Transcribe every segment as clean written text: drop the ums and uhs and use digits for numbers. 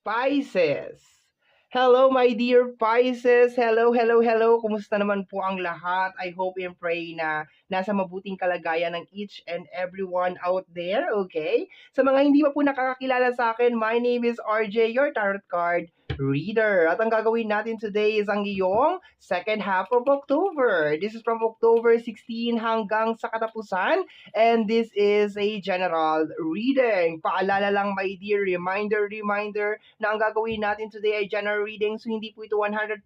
Pisces. Hello, my dear Pisces. Hello, hello, hello. Kumusta naman po ang lahat? I hope and pray na nasa mabuting kalagayan ng each and everyone out there, okay? Sa mga hindi pa po nakakakilala sa akin, my name is RJ, your tarot card reader. At ang gagawin natin today is ang iyong second half of October. This is from October 16 hanggang sa katapusan. And this is a general reading. Paalala lang, my dear, reminder, na ang gagawin natin today ay general reading, so hindi po ito 100%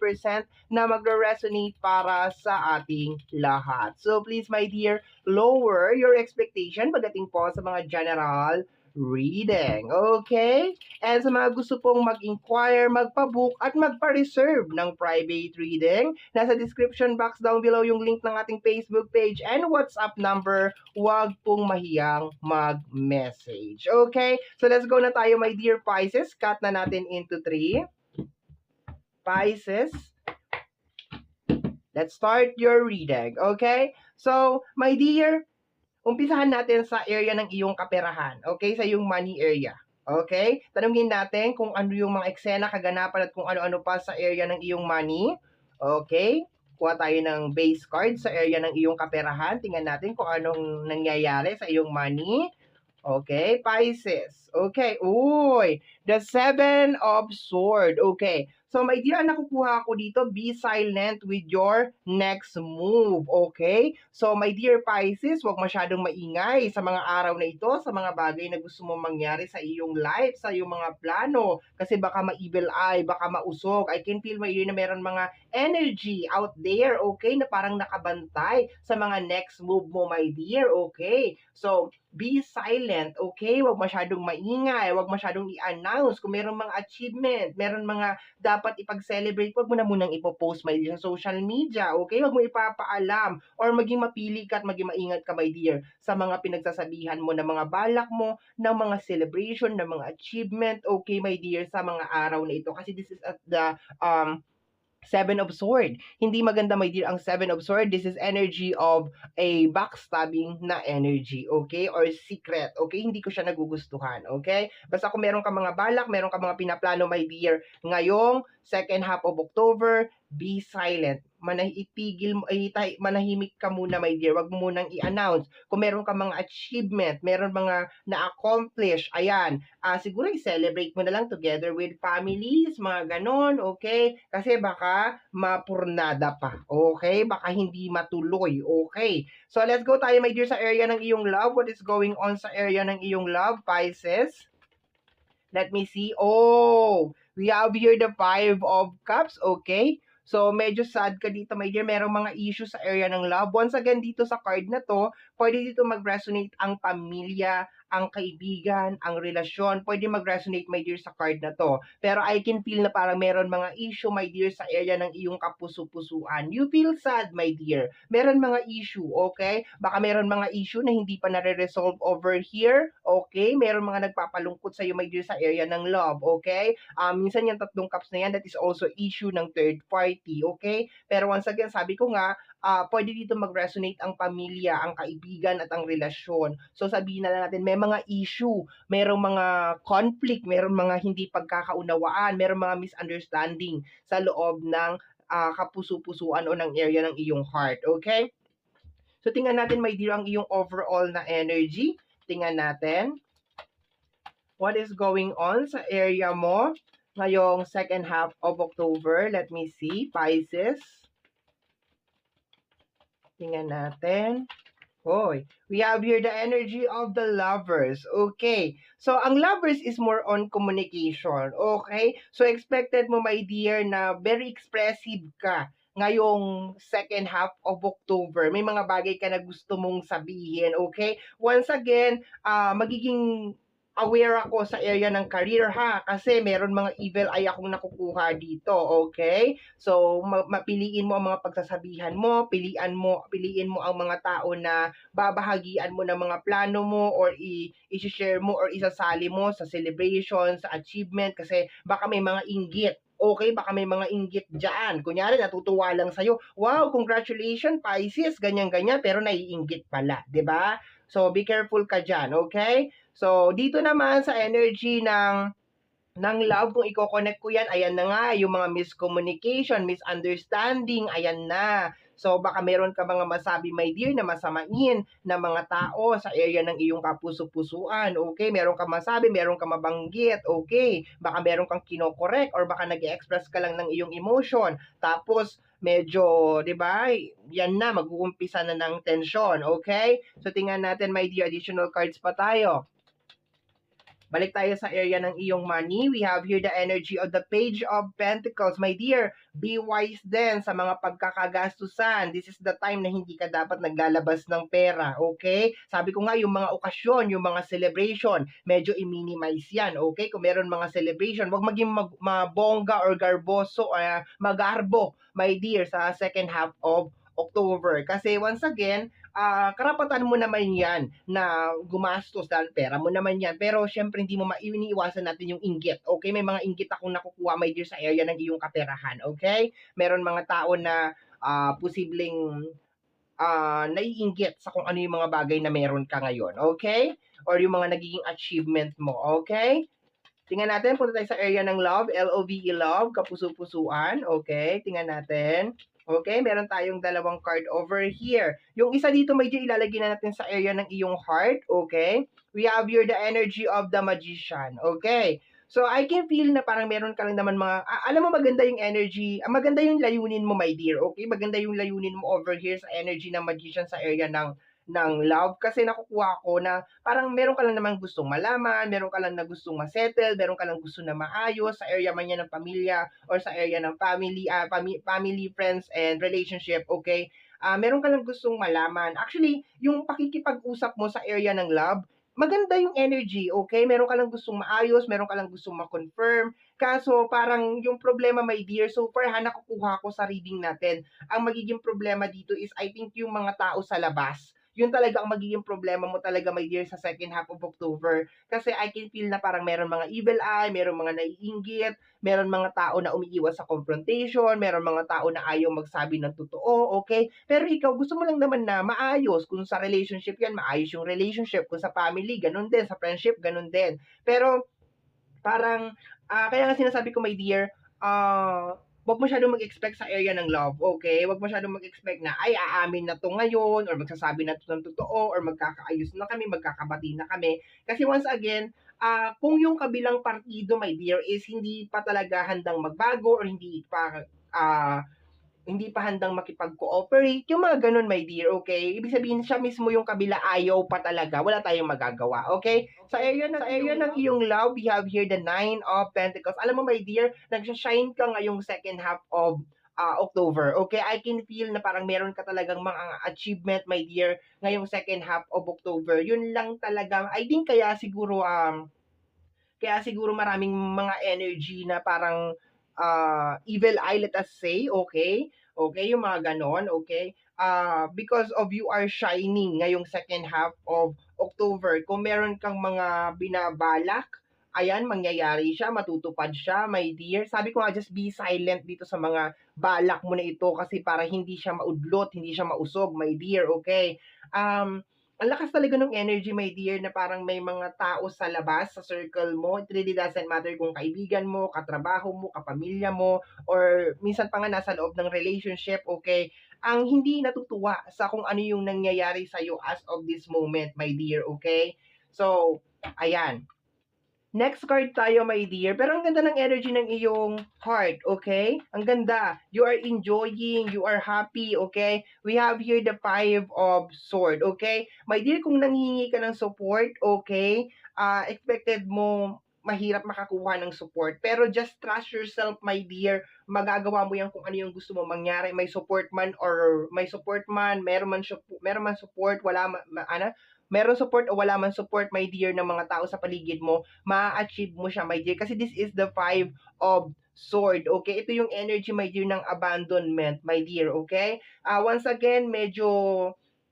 na magre-resonate para sa ating lahat. So please, my dear, lower your expectation pagdating po sa mga general reading. Okay? And sa mga gusto pong mag-inquire, magpa-book at magpa-reserve ng private reading, nasa description box down below yung link ng ating Facebook page and WhatsApp number. Huwag pong mahiyang mag-message. Okay? So let's go na tayo, my dear Pisces. Cut na natin into 3. Pisces, let's start your reading. Okay? So, my dear, umpisahan natin sa area ng iyong kaperahan. Okay? Sa iyong money area. Okay? Tanungin natin kung ano yung mga eksena, kaganapan at kung ano-ano pa sa area ng iyong money. Okay? Kuha tayo ng base card sa area ng iyong kaperahan. Tingnan natin kung anong nangyayari sa iyong money. Okay, Pisces. Okay, uy, the Seven of Swords. Okay, so my dear, ang nakukuha ko dito, be silent with your next move. Okay, so my dear Pisces, huwag masyadong maingay sa mga araw na ito, sa mga bagay na gusto mong mangyari sa iyong life, sa iyong mga plano. Kasi baka ma-evil eye, baka mausog. I can feel, my dear, na meron mga energy out there, okay, na parang nakabantay sa mga next move mo, my dear. Okay, so be silent, okay? Huwag masyadong maingay, huwag masyadong i-announce. Kung meron mga achievement, meron mga dapat ipag-celebrate, huwag mo na munang ipopost, my dear, sa social media, okay? Huwag mo ipapaalam or maging mapili ka at maging maingat ka, my dear, sa mga pinagsasabihan mo, ng mga balak mo, ng mga celebration, ng mga achievement, okay, my dear, sa mga araw na ito. Kasi this is at the Seven of Sword. Hindi maganda, my dear, ang Seven of Sword. This is energy of a backstabbing na energy, okay? Or secret, okay? Hindi ko siya nagugustuhan, okay? Basta kung meron ka mga balak, meron ka mga pinaplano, my dear, ngayong second half of October, be silent. Manahimik ka muna, my dear. Wag mo munang i-announce. Kung meron ka mga achievement, meron mga na-accomplish, ayan, siguro i-celebrate mo na lang together with families, mga ganon, okay? Kasi baka mapurnada pa, okay? Baka hindi matuloy, okay? So let's go tayo, my dear, sa area ng iyong love. What is going on sa area ng iyong love, Pisces? Let me see. Oh, we have here the Five of Cups, okay? So, medyo sad ka dito, my dear. Merong mga issues sa area ng love. Once again, dito sa card na to, pwede dito mag-resonate ang pamilya, ang kaibigan, ang relasyon. Pwede mag-resonate, my dear, sa card na to. Pero I can feel na parang meron mga issue, my dear, sa area ng iyong kapuso-pusuan. You feel sad, my dear. Meron mga issue, okay? Baka meron mga issue na hindi pa nare-resolve over here, okay? Meron mga nagpapalungkot sa iyo, my dear, sa area ng love, okay? Minsan yung tatlong cups na yan, that is also issue ng third party, okay? Pero once again, sabi ko nga, pwede dito mag-resonate ang pamilya, ang kaibigan at ang relasyon. So sabihin na natin, may mga issue, merong mga conflict, merong mga hindi pagkakaunawaan, merong mga misunderstanding sa loob ng kapuso-pusuan o ng area ng iyong heart, okay? So tingnan natin, my dear, ang iyong overall na energy. Tingnan natin what is going on sa area mo ngayong second half of October. Let me see, Pisces. Tingnan natin. Hoy, we have here the energy of the lovers. Okay. So, ang lovers is more on communication. Okay? So, expected mo, my dear, na very expressive ka ngayong second half of October. May mga bagay ka na gusto mong sabihin. Okay? Once again, magiging aware ako sa area ng career, ha, kasi meron mga evil eye akong nakukuha dito, okay? So mapiliin mo ang mga pagsasabihan mo, piliin mo ang mga tao na babahagian mo ng mga plano mo or i-share mo or isasali mo sa celebration, sa achievement, kasi baka may mga inggit. Okay, baka may mga inggit dyan. Kunyari, natutuwa lang sa'yo. Wow, congratulations, Pisces, ganyan-ganyan, pero naiinggit pala, 'di ba? So, be careful ka dyan, okay? So, dito naman sa energy ng ng love, kung iko-connect ko yan, ayan na nga, yung mga miscommunication, misunderstanding, ayan na. So, baka meron ka mga masabi, my dear, na masamain na mga tao sa area ng iyong kapuso-pusuan, okay? Meron ka masabi, meron ka mabanggit, okay? Baka meron kang kinokorek or baka nag-express ka lang ng iyong emotion. Tapos, medyo, di ba, yan na, mag-uumpisa na ng tensyon, okay? So, tingnan natin, my dear, additional cards pa tayo. Balik tayo sa area ng iyong money. We have here the energy of the Page of Pentacles. My dear, be wise din sa mga pagkakagastusan. This is the time na hindi ka dapat naglalabas ng pera, okay? Sabi ko nga, yung mga okasyon, yung mga celebration, medyo i-minimize yan, okay? Kung meron mga celebration, wag maging mabongga or garboso or magarbo, my dear, sa second half of October. Kasi once again, karapatan mo naman yan na gumastos dahil pera mo naman yan. Pero syempre hindi mo iniiwasan natin yung inggit. Okay? May mga inggit akong nakukuha, my dear, sa area ng iyong kaperahan. Okay? Meron mga tao na posibleng naiinggit sa kung ano yung mga bagay na meron ka ngayon. Okay? Or yung mga nagiging achievement mo. Okay? Tingnan natin, punta tayo sa area ng love, L-O-V-E, love, kapuso-pusuan. Okay, tingnan natin. Okay, meron tayong dalawang card over here. Yung isa dito, medyo ilalagay na natin sa area ng iyong heart. Okay, we have here the energy of the magician. Okay, so I can feel na parang meron ka lang naman mga, alam mo maganda yung energy, maganda yung layunin mo, my dear. Okay, maganda yung layunin mo over here sa energy ng magician sa area ng love kasi nakukuha ko na parang meron ka lang namang gustong malaman, meron ka lang na gustong ma-settle, meron ka lang gusto na maayos sa area man yan ng pamilya or sa area ng family, friends, and relationship, okay? Meron ka lang gustong malaman. Actually, yung pakikipag-usap mo sa area ng love, maganda yung energy, okay? Meron ka lang gustong maayos, meron ka lang gustong ma-confirm. Kaso, parang yung problema, my dear, so far nakukuha ko sa reading natin, ang magiging problema dito is I think yung mga tao sa labas yun talaga ang magiging problema mo talaga, my dear, sa second half of October. Kasi I can feel na parang meron mga evil eye, meron mga naiinggit, meron mga tao na umiiwas sa confrontation, meron mga tao na ayaw magsabi ng totoo, okay? Pero ikaw, gusto mo lang naman na maayos. Kung sa relationship yan, maayos yung relationship. Kung sa family, ganun din. Sa friendship, ganun din. Pero parang, kaya nga sinasabi ko, my dear, wag masyadong mag-expect sa area ng love, okay? Wag masyadong mag-expect na, ay, aamin na to ngayon, or magsasabi na to ng totoo, or magkakaayos na kami, magkakabati na kami. Kasi once again, kung yung kabilang partido, my dear, is hindi pa talaga handang magbago, or hindi pa handang makipag-cooperate, yung mga ganun, my dear, okay? Ibig sabihin, siya mismo yung kabila ayaw pa talaga, wala tayong magagawa, okay? Sa area ng iyong love, we have here the Nine of Pentacles. Alam mo, my dear, nagsashine ka ngayong second half of October, okay? I can feel na parang meron ka talagang mga achievement, my dear, ngayong second half of October. Yun lang talaga, I think kaya siguro maraming mga energy na parang evil eye, let us say, okay? Okay, yung mga ganon, okay? Because of you are shining ngayong second half of October. Kung meron kang mga binabalak, ayan, mangyayari siya, matutupad siya, my dear. Sabi ko nga, just be silent dito sa mga balak mo na ito kasi para hindi siya maudlot, hindi siya mausog, my dear, okay? Ang lakas talaga ng energy, my dear, na parang may mga tao sa labas, sa circle mo. It really doesn't matter kung kaibigan mo, katrabaho mo, kapamilya mo, or minsan pa nga nasa loob ng relationship, okay? Ang hindi natutuwa sa kung ano yung nangyayari sa'yo as of this moment, my dear, okay? So, ayan. Next card tayo, my dear. Pero ang ganda ng energy ng iyong heart, okay? Ang ganda. You are enjoying, you are happy, okay? We have here the Five of Sword, okay? My dear, kung nanghihingi ka ng support, okay? Expected mo mahirap makakuha ng support. Pero just trust yourself, my dear. Magagawa mo yan kung ano yung gusto mo mangyari. May support man or may support man, meron man support, wala meron support o wala man support, my dear, ng mga tao sa paligid mo, ma-achieve mo siya, my dear. Kasi this is the Five of Sword, okay? Ito yung energy, my dear, ng abandonment, my dear, okay? Once again, medyo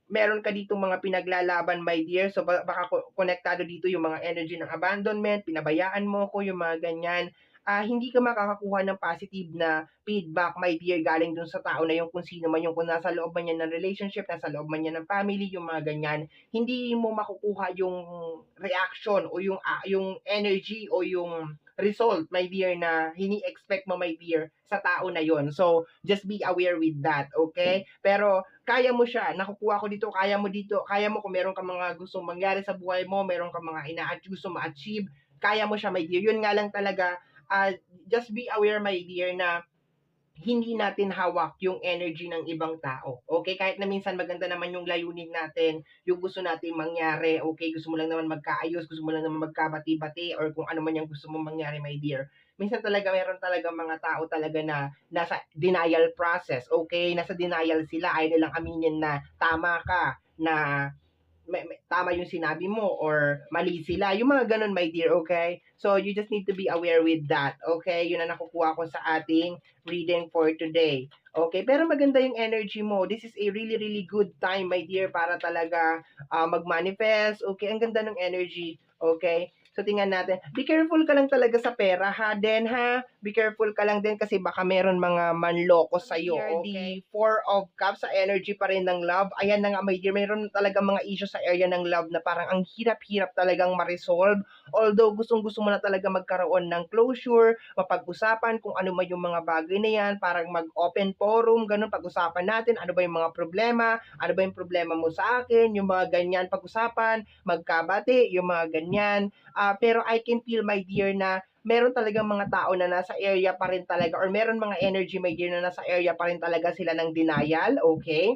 meron ka dito mga pinaglalaban, my dear. So, baka konektado dito yung mga energy ng abandonment, pinabayaan mo ko, yung mga ganyan. Hindi ka makakakuha ng positive na feedback, my dear, galing dun sa tao na yung kung sino man yung kung nasa loob man yan ng relationship, nasa loob man yan ng family, yung mga ganyan. Hindi mo makukuha yung reaction o yung energy o yung result, my dear, na hini-expect mo, my dear, sa tao na yon. So, just be aware with that, okay? Pero, kaya mo siya, nakukuha ko dito, kaya mo kung meron ka mga gustong mangyari sa buhay mo, meron ka mga gusto ma-achieve, kaya mo siya, my dear. Yun nga lang talaga, just be aware, my dear, na hindi natin hawak yung energy ng ibang tao. Okay? Kahit na minsan maganda naman yung layunin natin, yung gusto natin mangyari, okay? Gusto mo lang naman magkaayos, gusto mo lang naman magkabati-bati, or kung ano man yung gusto mong mangyari, my dear. Minsan talaga, meron talaga mga tao talaga na nasa denial process, okay? Nasa denial sila, ayaw nilang aminin na tama ka, na tama yung sinabi mo or mali sila. Yung mga ganun, my dear, okay? So, you just need to be aware with that, okay? Yun ang nakukuha ko sa ating reading for today. Okay? Pero maganda yung energy mo. This is a really, really good time, my dear, para talaga mag-manifest. Okay? Ang ganda ng energy. Okay? So, tingnan natin. Be careful ka lang talaga sa pera, ha? Then, ha? Be careful ka lang din kasi baka meron mga manloko sa'yo, okay? The Four of Cups sa energy pa rin ng love. Ayan na nga, my dear. Meron talaga mga issue sa area ng love na parang ang hirap-hirap talagang ma-resolve. Although, gustong-gusto mo na talaga magkaroon ng closure, mapag-usapan kung ano man yung mga bagay na yan, parang mag-open forum, ganun, pag-usapan natin, ano ba yung mga problema, ano ba yung problema mo sa akin, yung mga ganyan, pag-usapan, magkabati, yung mga ganyan. Pero I can feel, my dear, na meron talagang mga tao na nasa area pa rin talaga, or meron mga energy, my dear, na nasa area pa rin talaga sila ng denial, okay?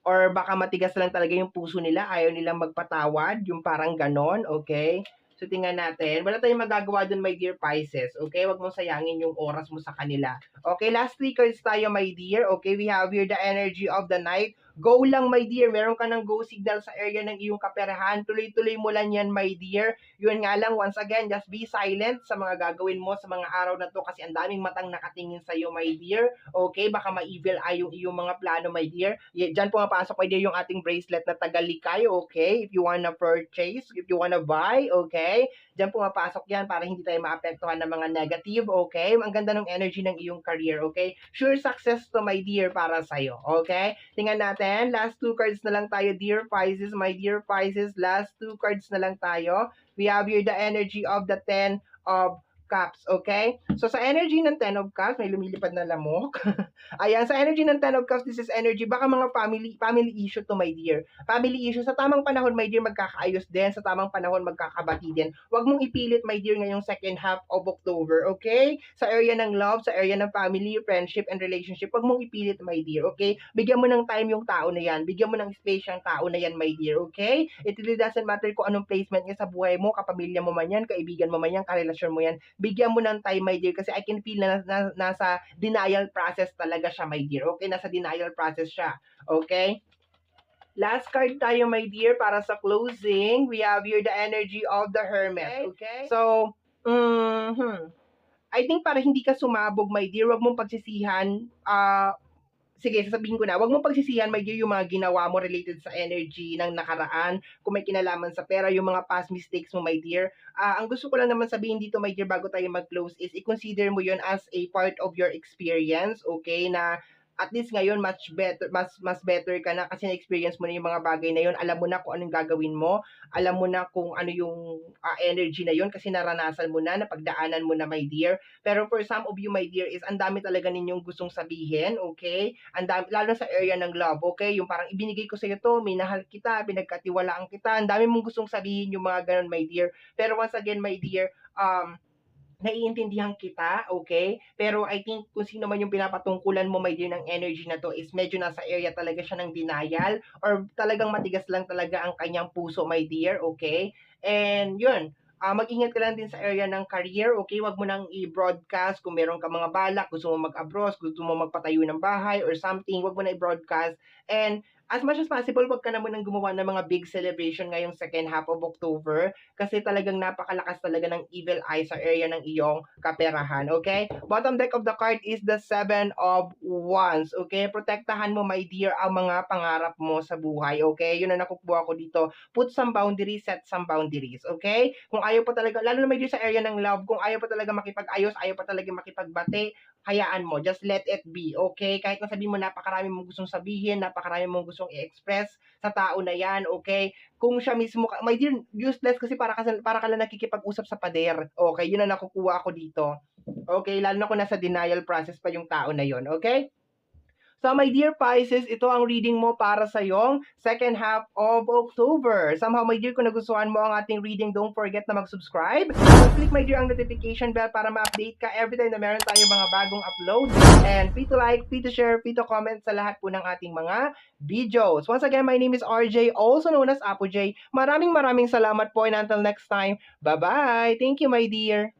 Or baka matigas lang talaga yung puso nila, ayaw nilang magpatawad, yung parang ganon, okay? So, tingnan natin. Wala tayong magagawa dun, my dear Pisces. Okay? Wag mong sayangin yung oras mo sa kanila. Okay? Last three cards tayo, my dear. Okay? We have here the energy of the night. Go lang, my dear. Meron ka ng go signal sa area ng iyong kaperahan. Tuloy-tuloy mo lang yan, my dear. Yun nga lang, once again, just be silent sa mga gagawin mo sa mga araw na to kasi ang daming matang nakatingin sa'yo, my dear. Okay? Baka ma-evil eye yung iyong mga plano, my dear. Diyan pumapasok, my dear, yung ating bracelet na tagalikay, okay? If you wanna purchase, if you wanna buy, okay? Diyan pumapasok yan para hindi tayo maapektuhan ng mga negative, okay? Ang ganda ng energy ng iyong career, okay? Sure success to, my dear, para sa'yo, okay? Tingnan natin, last two cards na lang tayo, dear Pisces, my dear Pisces, last two cards na lang tayo. We have here the energy of the Ten of Cups, okay? So, sa energy ng Ten of Cups, may lumilipad na lamok. Ayan, sa energy ng Ten of Cups, this is energy, baka mga family issue to, my dear. Family issue, sa tamang panahon, my dear, magkakaayos din. Sa tamang panahon, magkakabati din. Huwag mong ipilit, my dear, ngayong second half of October, okay? Sa area ng love, sa area ng family, friendship, and relationship, huwag mong ipilit, my dear, okay? Bigyan mo ng time yung tao na yan. Bigyan mo ng space yung tao na yan, my dear, okay? It really doesn't matter kung anong placement niya sa buhay mo, kapamilya mo man yan, kaibigan mo man yan, karelasyon mo yan. Bigyan mo ng time, my dear, kasi I can feel na nasa denial process talaga siya, my dear. Okay, nasa denial process siya. Okay? Last card tayo, my dear, para sa closing. We have here the energy of the Hermit. Okay? So, I think para hindi ka sumabog, my dear, wag mong pagsisihan, sige, sasabihin ko na, wag mong pagsisihan, my dear, yung mga ginawa mo related sa energy ng nakaraan, kung may kinalaman sa pera, yung mga past mistakes mo, my dear. Ang gusto ko lang naman sabihin dito, my dear, bago tayo mag-close is, i-consider mo yun as a part of your experience, okay, na at least ngayon mas better ka na kasi na-experience mo na yung mga bagay na yun, alam mo na kung anong gagawin mo, alam mo na kung ano yung energy na yun kasi naranasan mo na, napagdaanan mo na, my dear. Pero for some of you, my dear, is ang dami talaga ninyong gustong sabihin, okay? Ang dami, lalo sa area ng love, okay? Yung parang ibinigay ko sa iyo to, minahal kita, pinagkatiwalaan kita, ang dami mong gustong sabihin yung mga ganun, my dear. Pero once again, my dear, naiintindihan kita, okay? Pero I think kung sino man yung pinapatungkulan mo, my dear, ng energy na to is medyo nasa area talaga siya ng denial or talagang matigas lang talaga ang kanyang puso, my dear, okay? And yun, mag-ingat ka lang din sa area ng career, okay? Wag mo nang i-broadcast kung meron ka mga balak, gusto mo mag-abroad, gusto mo magpatayo ng bahay or something, wag mo na i-broadcast. And as much as possible, wag ka na munang gumawa ng mga big celebration ngayong second half of October kasi talagang napakalakas talaga ng evil eye sa area ng iyong kaperahan, okay? Bottom deck of the card is the Seven of Wands, okay? Protektahan mo, my dear, ang mga pangarap mo sa buhay, okay? Yun ang nakukuha ko dito. Put some boundaries, set some boundaries, okay? Kung ayaw pa talaga, lalo na, my dear, sa area ng love, kung ayaw pa talaga makipag-ayos, ayaw pa talaga makipagbati, hayaan mo, just let it be, okay? Kahit na sabihin mo napakarami mong gustong sabihin, napakarami mong gustong i-express sa tao na yan, okay? Kung siya mismo, my dear, useless kasi para ka lang nakikipag-usap sa pader, okay? Yun ang nakukuha ko dito. Okay, lalo na kung nasa denial process pa yung tao na yon, okay? So, my dear Pisces, ito ang reading mo para sa yung second half of October. Somehow, my dear, kung nagustuhan mo ang ating reading, don't forget na mag-subscribe. Click, my dear, ang notification bell para ma-update ka every time na meron tayong mga bagong upload. And free to like, free to share, free to comment sa lahat po ng ating mga videos. Once again, my name is RJ, also known as Apo J. Maraming salamat po and until next time, bye-bye! Thank you, my dear!